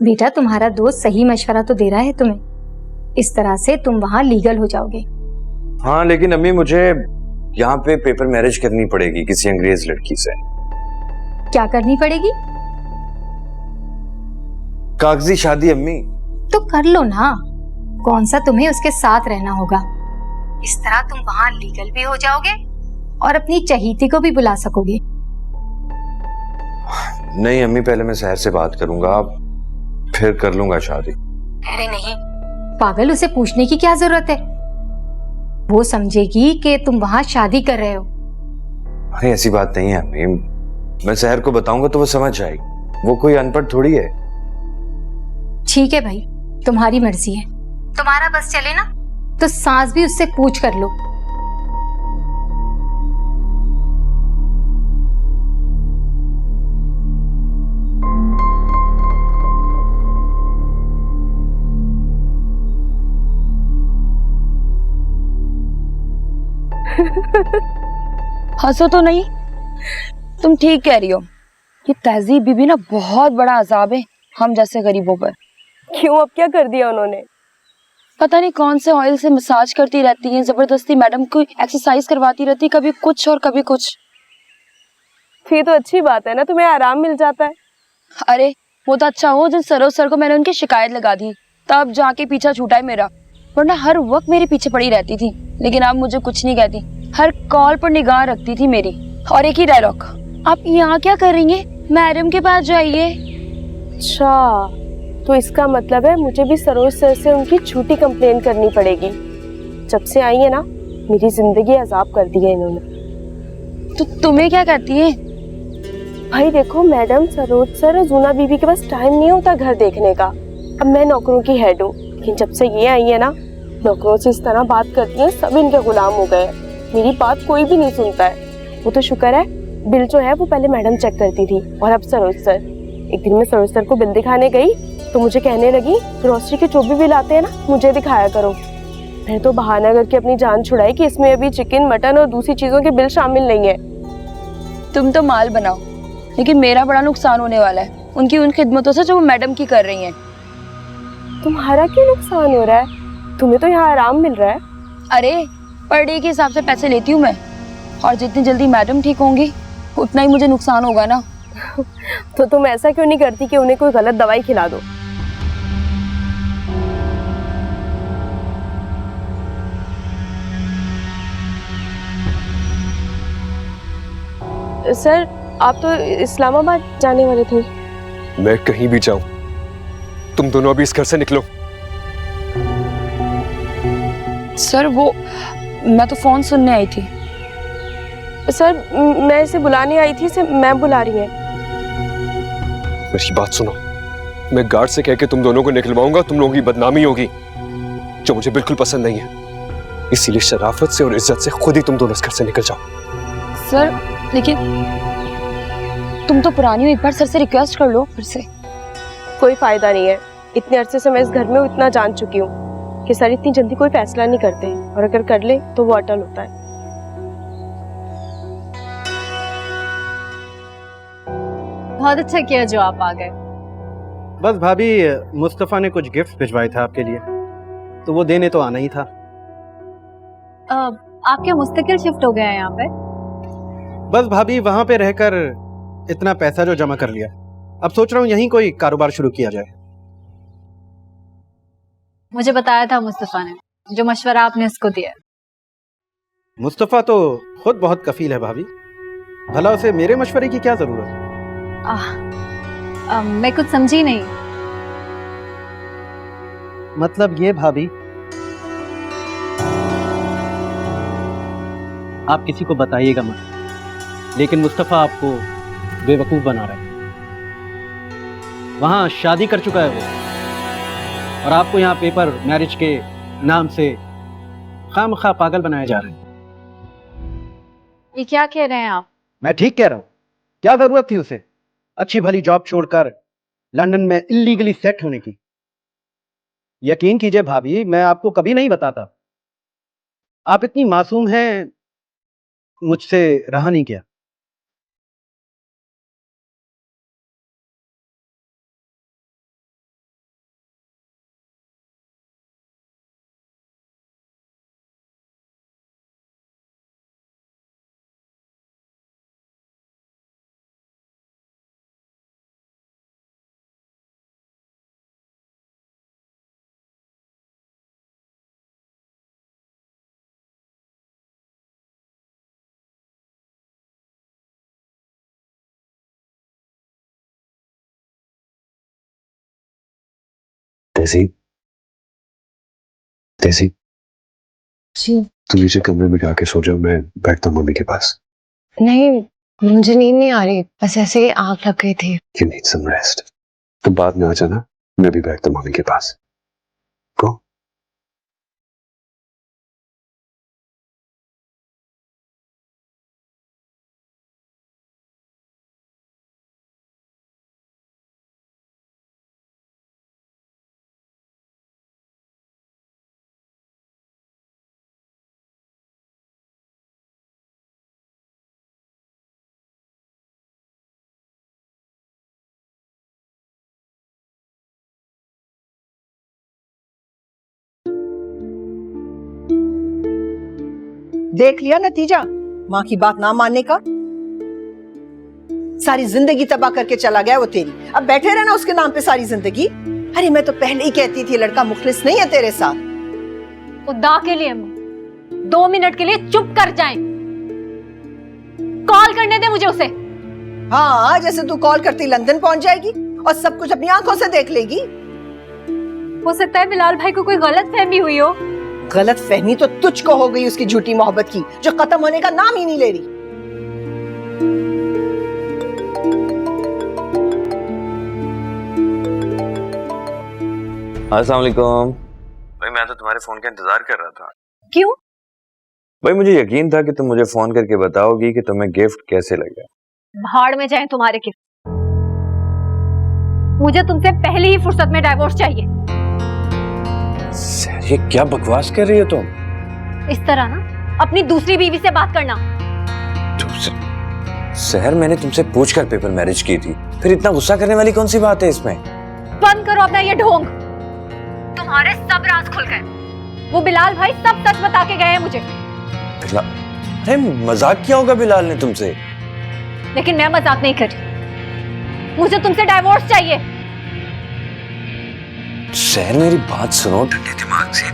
बेटा तुम्हारा दोस्त सही मशवरा तो दे रहा है तुम्हें। इस तरह से तुम वहां लीगल हो जाओगे। हाँ लेकिन अम्मी मुझे यहाँ पे पेपर मैरिज करनी पड़ेगी किसी अंग्रेज लड़की से। क्या करनी पड़ेगी? कागजी शादी अम्मी। तो कर लो ना, कौन सा तुम्हें उसके साथ रहना होगा। इस तरह तुम वहां लीगल भी हो जाओगे और अपनी चहीती को भी बुला सकोगे। नहीं अम्मी, पहले मैं शहर से बात करूंगा, फिर कर लूंगा शादी। अरे नहीं पागल, उसे पूछने की क्या जरूरत है। वो समझेगी कि तुम वहां शादी कर रहे हो। अरे ऐसी बात नहीं है अम्मी, मैं शहर को बताऊंगा तो वो समझ जाएगी। वो कोई अनपढ़ थोड़ी है। ठीक है भाई, तुम्हारी मर्जी है। तुम्हारा बस चले ना तो सास भी उससे पूछ कर लो। हंसो तो नहीं, तुम ठीक कह रही हो। ये तहजीब बीबी ना बहुत बड़ा अजाब है हम जैसे गरीबों पर। क्यों, अब क्या कर दिया उन्होंने? पता नहीं कौन से ऑयल से मसाज करती रहती हैं, जबरदस्ती मैडम को एक्सरसाइज करवाती रहती, कभी कुछ और कभी कुछ। फिर तो अच्छी बात है ना, तुम्हें आराम मिल जाता है। अरे वो तो अच्छा हो जिन सरोज सर को मैंने उनकी शिकायत लगा दी, तब जाके पीछा छूटा है मेरा, वरना हर वक्त मेरे पीछे पड़ी रहती थी। लेकिन अब मुझे कुछ नहीं कहती, हर कॉल पर निगाह रखती थी मेरी। और एक ही डायलॉग, आप यहाँ क्या कर रही हैं, मैडम के पास जाइए। अच्छा, तो इसका मतलब है मुझे भी सरोज सर से उनकी झूठी कंप्लेन करनी पड़ेगी। जब से आई है ना, मेरी जिंदगी अजाब कर दी है इन्होंने। तो तुम्हें क्या कहती है? भाई देखो मैडम, सरोज सर और जूना बीबी के पास टाइम नहीं होता घर देखने का। अब मैं नौकरों की हेड हूँ, लेकिन जब से ये आई है ना, नौकरों से इस तरह बात करती है, सब इनके गुलाम हो गए। मेरी बात कोई भी नहीं सुनता है। वो तो शुक्र है बिल जो है वो पहले मैडम चेक करती थी और अब सरोज सर। एक दिन मैं सरोज सर को बिल दिखाने गई तो मुझे कहने लगी, ग्रोसरी के जो भी बिल आते हैं ना मुझे दिखाया करो। मैंने तो बहाना करके अपनी जान छुड़ाई कि इसमें अभी चिकन, मटन और दूसरी चीजों के बिल शामिल नहीं है। तुम तो माल बनाओ, लेकिन मेरा बड़ा नुकसान होने वाला है उनकी उन खिदमतों से जो वो मैडम की कर रही हैं। तुम्हारा क्यों नुकसान हो रहा है? तुम्हें तो यहाँ आराम मिल रहा है। अरे पर डे के हिसाब से पैसे लेती हूँ मैं, और जितनी जल्दी मैडम ठीक होंगी उतना ही मुझे नुकसान होगा ना। तो तुम ऐसा क्यों नहीं करती कि उन्हें कोई गलत दवाई खिला दो? सर आप तो इस्लामाबाद जाने वाले थे। मैं कहीं भी जाऊं, तुम दोनों अभी इस घर से निकलो। सर वो मैं तो फोन सुनने आई थी। सर मैं इसे बुलाने आई थी, इसे मैम बुला रही है। मेरी बात सुनो, मैं गार्ड से कह के तुम दोनों को निकलवाऊंगा, तुम लोगों की बदनामी होगी जो मुझे बिल्कुल पसंद नहीं है। इसीलिए शराफत से और इज्जत से खुद ही तुम दोनों इस घर से निकल जाओ। सर लेकिन तुम तो पुरानी हो, एक बार सर से रिक्वेस्ट कर लो फिर से। कोई फायदा नहीं है, इतने अरसे से मैं इस घर में इतना जान चुकी हूँ कि सर इतनी जल्दी कोई फैसला नहीं करते, और अगर कर ले तो वो अटल होता है। बहुत अच्छा किया जो आप आ गए। बस भाभी, मुस्तफा ने कुछ गिफ्ट भिजवाए थे आपके लिए, तो वो देने तो आना ही था। आप क्या मुस्तकिल शिफ्ट हो गए हैं यहाँ पे? बस भाभी, वहां पे रहकर इतना पैसा जो जमा कर लिया, अब सोच रहा हूँ यहीं कोई कारोबार शुरू किया जाए। मुझे बताया था मुस्तफा ने, जो मशवरा आपने उसको दिया। मुस्तफा तो खुद बहुत कफील है भाभी, भला उसे मेरे मशवरे की क्या जरूरत है? मैं कुछ समझी नहीं। मतलब ये भाभी, आप किसी को बताइएगा मत, लेकिन मुस्तफा आपको बेवकूफ बना रहा है। वहां शादी कर चुका है वो, और आपको यहाँ पेपर मैरिज के नाम से खामखा पागल बनाया जा रहा है। ये क्या कह रहे हैं आप? मैं ठीक कह रहा हूँ। क्या जरूरत थी उसे अच्छी भली जॉब छोड़कर लंदन में इल्लीगली सेट होने की? यकीन कीजिए भाभी, मैं आपको कभी नहीं बताता। आप इतनी मासूम हैं, मुझसे रहा नहीं गया। तेजी, तेजी, तुम नीचे कमरे में जाके सो जाओ, मैं बैठता हूँ मम्मी के पास। नहीं, मुझे नींद नहीं आ रही, बस ऐसे ही आंख लग गई थी। You need some rest. तुम बाद में आ जाना, मैं भी बैठता हूँ मम्मी के पास। Go. देख लिया नतीजा माँ की बात ना मानने का। सारी जिंदगी तबाह करके चला गया वो तेरी, अब बैठे रहना उसके नाम पे सारी जिंदगी। अरे मैं तो पहले ही कहती थी लड़का मुखलिस नहीं है तेरे साथ। खुदा के लिए अम्मी 2 मिनट के लिए चुप कर जाएं। कॉल करने दे मुझे उसे। हाँ, जैसे तू कॉल करती लंदन पहुंच जाएगी और सब कुछ अपनी आंखों से देख लेगी। हो सकता है बिलाल भाई को कोई गलत फहमी हुई हो। गलत फहमी तो तुझको हो गई उसकी झूठी मोहब्बत की, जो खत्म होने का नाम ही नहीं ले रही। अस्सलाम वालेकुम। भाई मैं तो तुम्हारे फोन का इंतजार कर रहा था। क्यों? भाई मुझे यकीन था कि तुम मुझे फोन करके बताओगी कि तुम्हें गिफ्ट कैसे लगा। भाड़ में जाएं तुम्हारे गिफ्ट। मुझे तुमसे पहले ही फुर्सत में डाइवोर्स चाहिए। सर ये क्या बकवास कर रही हो तुम? इस तरह ना अपनी दूसरी बीवी से बात करना। सहर मैंने तुमसे पूछकर पेपर मैरिज की थी, फिर इतना गुस्सा करने वाली कौन सी बात है इसमें? बंद करो अपना ये ढोंग। तुम्हारे सब राज खुल गए। वो बिलाल भाई सब सच बता के गए हैं मुझे। अरे मजाक किया होगा बिलाल ने तुमसे। लेकिन मैं मजाक नहीं कर रही। मुझे तुमसे डाइवोर्स चाहिए। सहर मेरी बात सुनो ठंडे दिमाग से।